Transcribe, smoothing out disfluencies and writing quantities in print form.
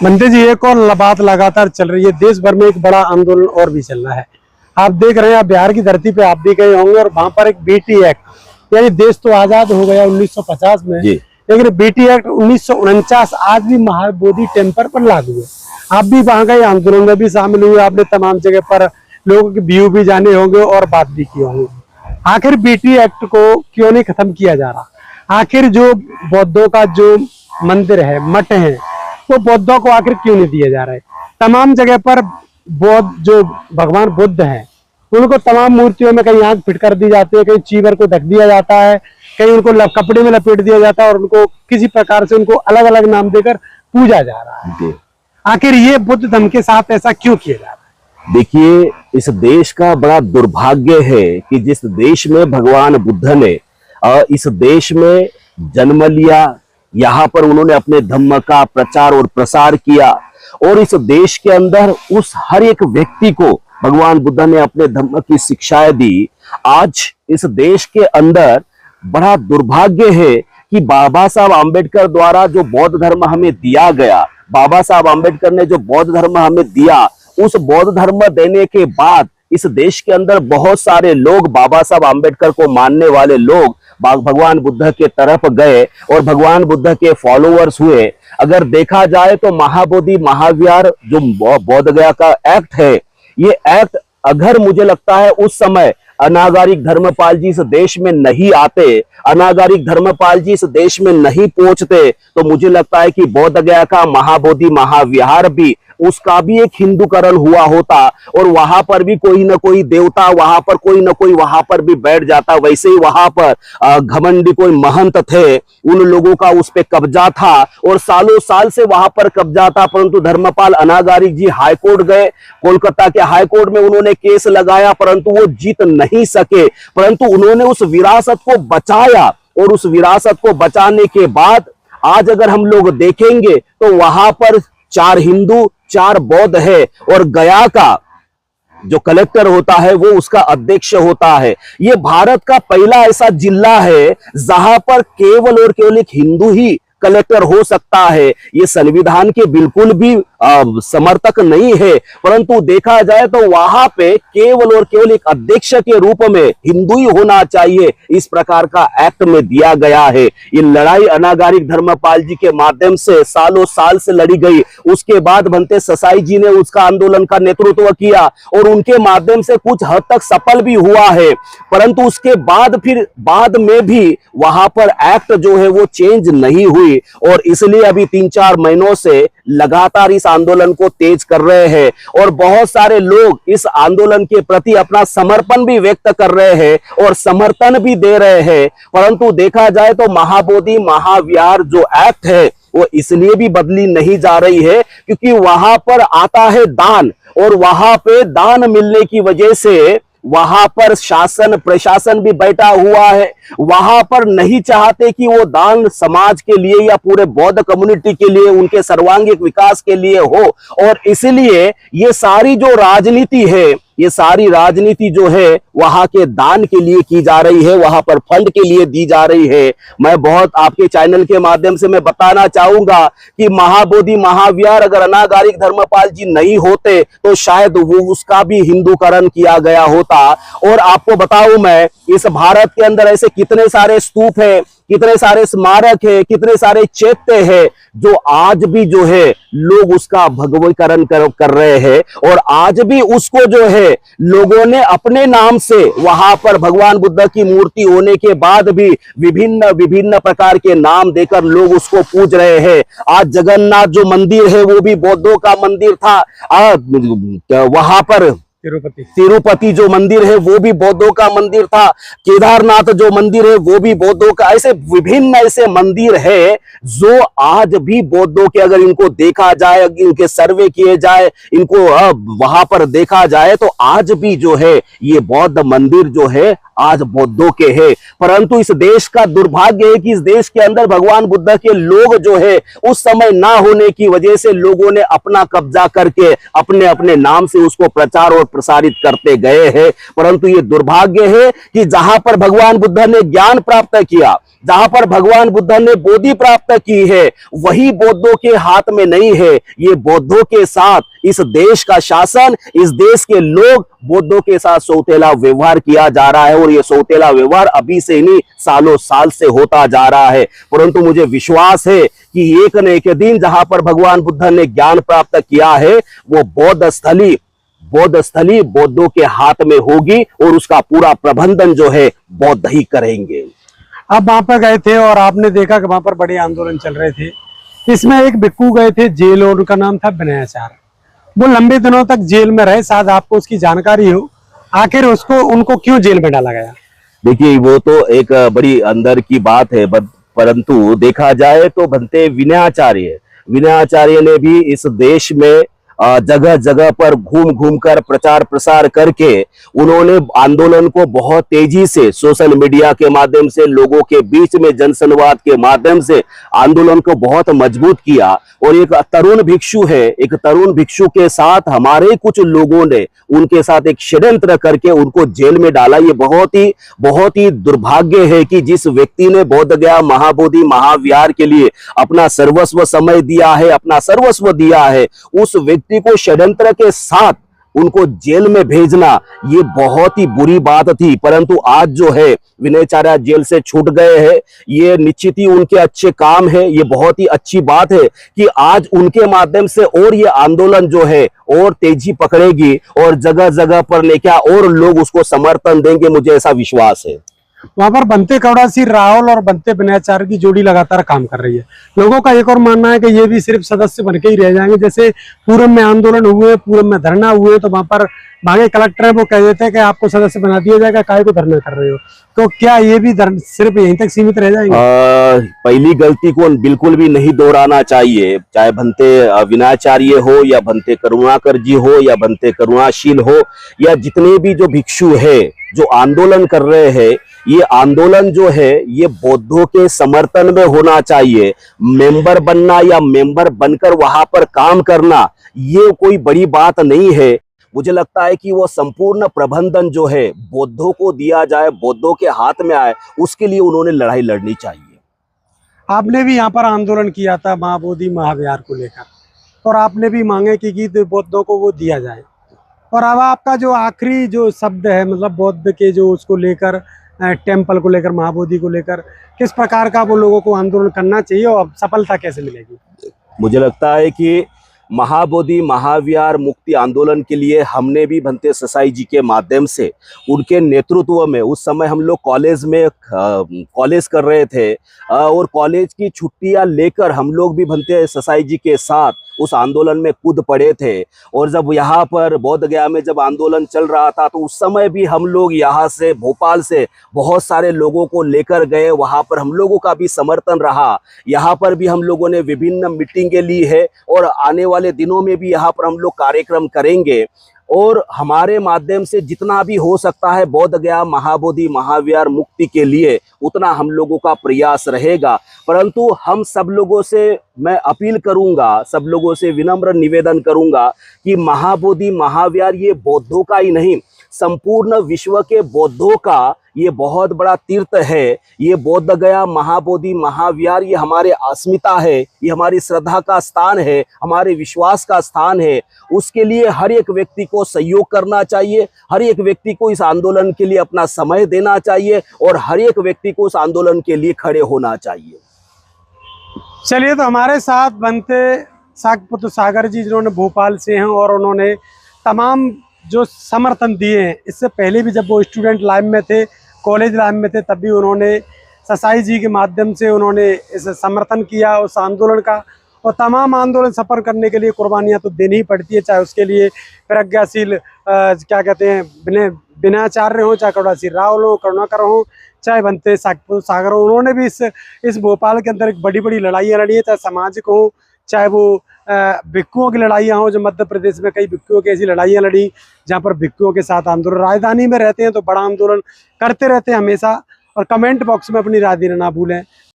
मंत्री जी, एक और बात लगातार चल रही है, देश भर में एक बड़ा आंदोलन और भी चल रहा है। आप देख रहे हैं, आप बिहार की धरती पे आप भी गए होंगे और वहां पर एक बीटी एक्ट, यानी देश तो आजाद हो गया 1950 में, लेकिन बीटी एक्ट 1949 आज भी महाबोधि टेम्पल पर लागू है। आप भी वहां गए, आंदोलन में भी शामिल हुए, आपने तमाम जगह पर लोगों के व्यू भी जाने होंगे और बात भी की होंगी। आखिर बीटी एक्ट को क्यों नहीं खत्म किया जा रहा? आखिर जो बौद्धों का जो मंदिर है, मठ है, तो बौद्धों को आखिर क्यों नहीं दिए जा रहे? तमाम जगह पर बौद्ध जो भगवान बुद्ध हैं, उनको तमाम मूर्तियों में कहीं आंख फिट कर दी जाती है, कहीं चीवर को ढक दिया जाता है, कहीं उनको कपड़े में लपेट दिया जाता है और उनको किसी प्रकार से उनको अलग अलग नाम देकर पूजा जा रहा है। आखिर ये बुद्ध धर्म के साथ ऐसा क्यों किया जा रहा है? देखिए, इस देश का बड़ा दुर्भाग्य है कि जिस देश में भगवान बुद्ध ने इस देश में जन्म लिया, यहाँ पर उन्होंने अपने धम्म का प्रचार और प्रसार किया और इस देश के अंदर उस हर एक व्यक्ति को भगवान बुद्ध ने अपने धम्म की शिक्षाएं दी। आज इस देश के अंदर बड़ा दुर्भाग्य है कि बाबा साहब आम्बेडकर द्वारा जो बौद्ध धर्म हमें दिया गया, बाबा साहब आम्बेडकर ने जो बौद्ध धर्म हमें दिया, उस बौद्ध धर्म देने के बाद इस देश के अंदर बहुत सारे लोग बाबा साहब आम्बेडकर को मानने वाले लोग भगवान बुद्ध के तरफ गए और भगवान बुद्ध के फॉलोअर्स हुए। अगर देखा जाए तो महाबोधि महाविहार जो बौद्ध गया का एक्ट है, ये एक्ट अगर मुझे लगता है उस समय अनागारिक धर्मपाल जी इस देश में नहीं आते, अनागारिक धर्मपाल जी इस देश में नहीं पहुंचते, तो मुझे लगता है कि बोध गया का महाबोधि महाविहार भी उसका भी एक हिंदूकरण हुआ होता और वहां पर भी कोई ना कोई देवता वहां पर कोई ना कोई वहां पर भी बैठ जाता। वैसे ही वहां पर घमंडी कोई महंत थे, उन लोगों का उस पे कब्जा था और सालों साल से वहां पर कब्जा था, परंतु धर्मपाल अनागारिक जी हाईकोर्ट गए, कोलकाता के हाईकोर्ट में उन्होंने केस लगाया, परंतु वो जीत नहीं सके। परंतु उन्होंने उस विरासत को बचाया और उस विरासत को बचाने के बाद आज अगर हम लोग देखेंगे तो वहां पर 4 हिंदू 4 बौद्ध है और गया का जो कलेक्टर होता है वो उसका अध्यक्ष होता है। ये भारत का पहला ऐसा जिला है जहां पर केवल और केवल एक हिंदू ही कलेक्टर हो सकता है। ये संविधान के बिल्कुल भी समर्थक नहीं है, परंतु देखा जाए तो वहां पे केवल और केवल एक अध्यक्ष के रूप में हिंदू ही होना चाहिए, इस प्रकार का एक्ट में दिया गया है। ये लड़ाई अनागारिक धर्मपाल जी के माध्यम से सालों साल से लड़ी गई। उसके बाद भंते ससाई जी ने उसका आंदोलन का नेतृत्व किया और उनके माध्यम से कुछ हद तक सफल भी हुआ है, परंतु उसके बाद फिर बाद में भी वहां पर एक्ट जो है वो चेंज नहीं हुई और इसलिए अभी 3-4 महीनों से लगातार इस आंदोलन को तेज कर रहे हैं और बहुत सारे लोग इस आंदोलन के प्रति अपना समर्पण भी व्यक्त कर रहे हैं और समर्थन भी दे रहे हैं। परंतु देखा जाए तो महाबोधि महाविहार जो एक्ट है वो इसलिए भी बदली नहीं जा रही है क्योंकि वहां पर आता है दान और वहां पे दान मिलने की वजह से वहां पर शासन प्रशासन भी बैठा हुआ है। वहां पर नहीं चाहते कि वो दान समाज के लिए या पूरे बौद्ध कम्युनिटी के लिए, उनके सर्वांगीण विकास के लिए हो और इसलिए ये सारी जो राजनीति है, ये सारी राजनीति जो है वहां के दान के लिए की जा रही है, वहां पर फंड के लिए दी जा रही है। मैं बहुत आपके चैनल के माध्यम से मैं बताना चाहूंगा कि महाबोधि महाविहार अगर अनागारिक धर्मपाल जी नहीं होते तो शायद वो उसका भी हिंदूकरण किया गया होता। और आपको बताऊं मैं, इस भारत के अंदर ऐसे कितने सारे स्तूप है, कितने सारे स्मारक है, कितने सारे चैत्य है जो आज भी जो है लोग उसका भगवीकरण कर रहे हैं और आज भी उसको जो है लोगों ने अपने नाम से वहां पर भगवान बुद्ध की मूर्ति होने के बाद भी विभिन्न विभिन्न प्रकार के नाम देकर लोग उसको पूज रहे हैं। आज जगन्नाथ जो मंदिर है वो भी बौद्धों का मंदिर था, वहां पर तिरुपति जो मंदिर है वो भी बौद्धों का मंदिर था, केदारनाथ जो मंदिर है वो भी बौद्धों का, ऐसे विभिन्न ऐसे मंदिर है जो आज भी बौद्धों के, अगर इनको देखा जाए, इनके सर्वे किए जाए, इनको वहां पर देखा जाए तो आज भी जो है ये बौद्ध मंदिर जो है आज बौद्धों के हैं। परंतु इस देश का दुर्भाग्य है कि इस देश के अंदर भगवान बुद्ध के लोग जो है उस समय ना होने की वजह से लोगों ने अपना कब्जा करके अपने अपने नाम से उसको प्रचार और प्रसारित करते गए हैं। परंतु ये दुर्भाग्य है कि जहां पर भगवान बुद्ध ने ज्ञान प्राप्त किया, जहां पर भगवान बुद्ध ने बोधि प्राप्त की है, वही बौद्धों के हाथ में नहीं है। ये बौद्धों के साथ इस देश का शासन, इस देश के लोग बौद्धों के साथ सौतेला व्यवहार किया जा रहा है, और ये सौतेला व्यवहार अभी से नहीं सालों साल से होता जा रहा है। परंतु मुझे विश्वास है कि एक न एक दिन जहां पर भगवान बुद्ध ने ज्ञान प्राप्त किया है, वो बौद्ध स्थली बौद्धों के हाथ में होगी, और उसका पूरा प्रबंधन जो है बौद्ध ही करेंगे। आप वहां पर गए थे और आपने देखा कि वहां पर बड़े आंदोलन चल रहे थे। इसमें एक भिक्खू गए थे जेल, और उनका नाम था विनयाचार्य। वो लंबे दिनों तक जेल में रहे, शायद आपको उसकी जानकारी हो। आखिर उनको क्यों जेल में डाला गया? देखिए, वो तो एक बड़ी अंदर की बात है, परंतु देखा जाए तो भंते विनयाचार्य ने भी इस देश में जगह जगह पर घूम घूम कर प्रचार प्रसार करके उन्होंने आंदोलन को बहुत तेजी से सोशल मीडिया के माध्यम से, लोगों के बीच में जनसंवाद के माध्यम से आंदोलन को बहुत मजबूत किया। और एक तरुण भिक्षु के साथ हमारे कुछ लोगों ने उनके साथ एक षड्यंत्र करके उनको जेल में डाला। ये बहुत ही दुर्भाग्य है कि जिस व्यक्ति ने बोध गया महाबोधि महाविहार के लिए अपना सर्वस्व समय दिया है, अपना सर्वस्व दिया है, उस व्यक्ति को षड्यंत्र के साथ उनको जेल में भेजना ये बहुत ही बुरी बात थी। परंतु आज जो है विनयाचार्य जेल से छूट गए हैं, ये निश्चित ही उनके अच्छे काम है। ये बहुत ही अच्छी बात है कि आज उनके माध्यम से और ये आंदोलन जो है और तेजी पकड़ेगी, और जगह जगह पर लेकर और लोग उसको समर्थन देंगे, मुझे ऐसा विश्वास है। वहां पर बनते कवड़ासी राहुल और बनते विनयाचार्य की जोड़ी लगातार काम कर रही है। लोगों का एक और मानना है कि ये भी सिर्फ सदस्य बनके ही रह जाएंगे। जैसे पूरब में आंदोलन हुए, पूरब में धरना हुए, तो वहां पर भागे कलेक्टर है वो कह देते हैं कि आपको सदस्य बना दिया जाएगा, काहे को धरना कर रहे हो। तो क्या ये भी सिर्फ यहीं तक सीमित रह जाएंगे? पहली गलती को बिल्कुल भी नहीं दोहराना चाहिए, चाहे भंते विनयाचार्य हो या भंते करुणाकर जी हो या भंते करुणाशील हो, या जितने भी जो भिक्षु है जो आंदोलन कर रहे हैं, ये आंदोलन जो है ये बौद्धों के समर्थन में होना चाहिए। मेंबर बनना या मेंबर बनकर वहां पर काम करना ये कोई बड़ी बात नहीं है। मुझे लगता है कि वो संपूर्ण प्रबंधन जो है बौद्धों को दिया जाए, बौद्धों के हाथ में आए, उसके लिए उन्होंने लड़ाई लड़नी चाहिए। आपने भी यहाँ पर आंदोलन किया था महाबोधि महाविहार को लेकर, और आपने भी मांगे कि बौद्धों को वो दिया जाए। और अब आपका जो आखिरी जो शब्द है, मतलब बौद्ध के जो उसको लेकर, टेम्पल को लेकर, महाबोधि को लेकर, किस प्रकार का वो लोगों को आंदोलन करना चाहिए और सफलता कैसे मिलेगी? मुझे लगता है कि महाबोधि महाविहार मुक्ति आंदोलन के लिए हमने भी भंते ससाई जी के माध्यम से, उनके नेतृत्व में, उस समय हम लोग कॉलेज कर रहे थे, और कॉलेज की छुट्टियां लेकर हम लोग भी भंते ससाई जी के साथ उस आंदोलन में कूद पड़े थे। और जब यहाँ पर बोध गया में जब आंदोलन चल रहा था, तो उस समय भी हम लोग यहाँ से भोपाल से बहुत सारे लोगों को लेकर गए, वहाँ पर हम लोगों का भी समर्थन रहा। यहाँ पर भी हम लोगों ने विभिन्न मीटिंगें ली है, और आने वाले दिनों में भी यहाँ पर हम लोग कार्यक्रम करेंगे। और हमारे माध्यम से जितना भी हो सकता है बोध गया महाबोधि महाविहार मुक्ति के लिए, उतना हम लोगों का प्रयास रहेगा। परंतु हम सब लोगों से मैं अपील करूंगा, सब लोगों से विनम्र निवेदन करूंगा कि महाबोधि महाविहार ये बौद्धों का ही नहीं, संपूर्ण विश्व के बौद्धों का ये बहुत बड़ा तीर्थ है। ये बोध गया महाबोधि महाविहार ये हमारे अस्मिता है, ये हमारी श्रद्धा का स्थान है, हमारे विश्वास का स्थान है। उसके लिए हर एक व्यक्ति को सहयोग करना चाहिए, हर एक व्यक्ति को इस आंदोलन के लिए अपना समय देना चाहिए, और हर एक व्यक्ति को इस आंदोलन के लिए खड़े होना चाहिए। चलिए, तो हमारे साथ बनते शाकपुत्र सागर जी, जिन्होंने भोपाल से हैं, और उन्होंने तमाम जो समर्थन दिए हैं, इससे पहले भी जब वो स्टूडेंट लाइफ में थे, कॉलेज लाइफ में थे, तब भी उन्होंने ससाई जी के माध्यम से उन्होंने इस समर्थन किया उस आंदोलन का। और तमाम आंदोलन सफल करने के लिए कुर्बानियां तो देनी ही पड़ती है, चाहे उसके लिए प्रज्ञाशील क्या कहते हैं विनयाचार्य हो, चाहे कवड़ासी राहुल हो, करुणाकर हो, चाहे बनते शाकपुत्र सागर हो। उन्होंने भी इस भोपाल के अंदर एक बड़ी बड़ी लड़ाइयाँ लड़ी है, चाहे सामाजिक हो, चाहे वो भिक्षुओं की लड़ाइयाँ हो। जो मध्य प्रदेश में कई भिक्षुओं की ऐसी लड़ाइयाँ लड़ी जहाँ पर भिक्षुओं के साथ आंदोलन, राजधानी में रहते हैं तो बड़ा आंदोलन करते रहते हैं हमेशा। और कमेंट बॉक्स में अपनी राय देना ना भूलें।